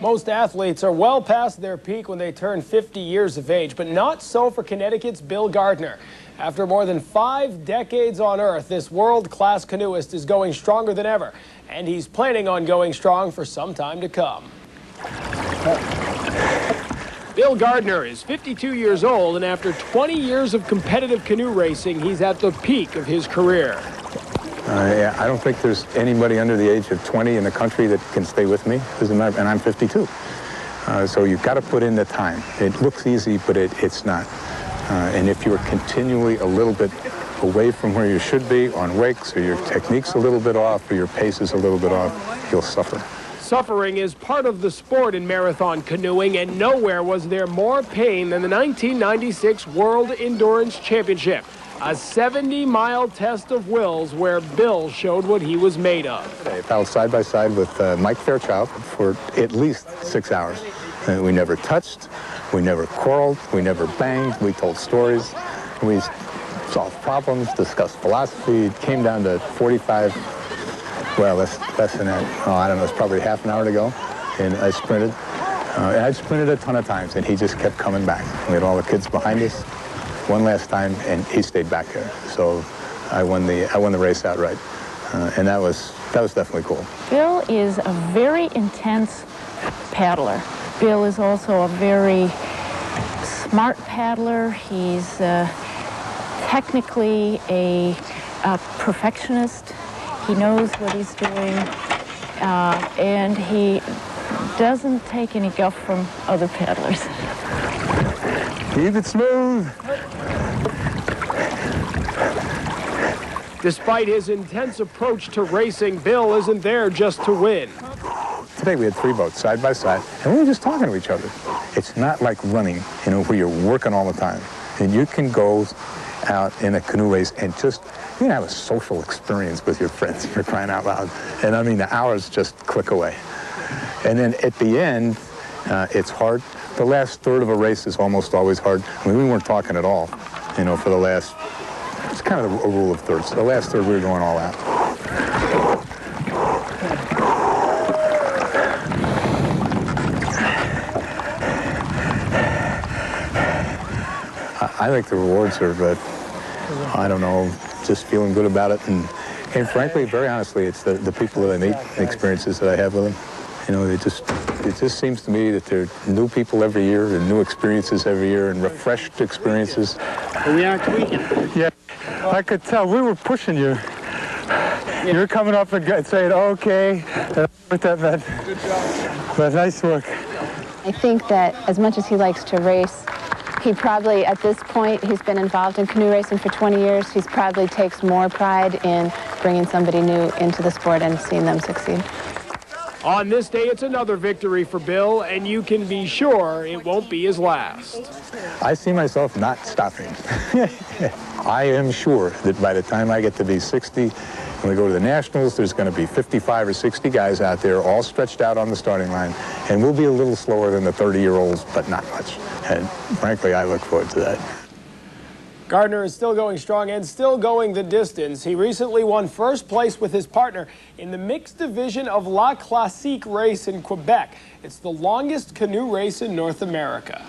Most athletes are well past their peak when they turn 50 years of age, but not so for Connecticut's Bill Gardner. After more than 5 decades on Earth, this world-class canoeist is going stronger than ever, and he's planning on going strong for some time to come. Bill Gardner is 52 years old, and after 20 years of competitive canoe racing, he's at the peak of his career. Yeah, I don't think there's anybody under the age of 20 in the country that can stay with me, and I'm 52. So you've got to put in the time. It looks easy, but it's not. And if you're continually a little bit away from where you should be on wakes, or your technique's a little bit off, or your pace is a little bit off, you'll suffer. Suffering is part of the sport in marathon canoeing, and nowhere was there more pain than the 1996 World Endurance Championship, a 70-mile test of wills where Bill showed what he was made of. I fell side by side with Mike Fairchild for at least 6 hours. We never touched, we never quarreled, we never banged, we told stories, we solved problems, discussed philosophy. It came down to 45, well, less than that. Oh, I don't know, it's probably half an hour to go, and I sprinted. And I'd sprinted a ton of times, and he just kept coming back. We had all the kids behind us one last time, and he stayed back there. So I won the race outright, and that was definitely cool. Bill is a very intense paddler. Bill is also a very smart paddler. He's technically a perfectionist. He knows what he's doing, and he doesn't take any guff from other paddlers. Keep it smooth. Despite his intense approach to racing, Bill isn't there just to win. Today we had 3 boats side by side, and we were just talking to each other. It's not like running, where you're working all the time. And you can go out in a canoe race and just, have a social experience with your friends. You're crying out loud. And I mean, the hours just click away. And then at the end, it's hard. The last third of a race is almost always hard. I mean, we weren't talking at all, for the last, it's kind of a rule of thirds. The last third, we were going all out. I think the rewards are, I don't know, just feeling good about it. And frankly, very honestly, it's the people that I meet, the experiences that I have with them. It just seems to me that there are new people every year and new experiences every year and refreshed experiences. We are tweaking. Yeah, I could tell. We were pushing you. You're coming up and saying, okay, what that meant. Good job. But nice work. I think that as much as he likes to race, he probably, at this point, he's been involved in canoe racing for 20 years. He probably takes more pride in bringing somebody new into the sport and seeing them succeed. On this day, it's another victory for Bill, and you can be sure it won't be his last. I see myself not stopping. I am sure that by the time I get to be 60, when we go to the Nationals, there's going to be 55 or 60 guys out there all stretched out on the starting line, and we'll be a little slower than the 30-year-olds, but not much. And frankly, I look forward to that. Gardner is still going strong and still going the distance. He recently won first place with his partner in the mixed division of La Classique race in Quebec. It's the longest canoe race in North America.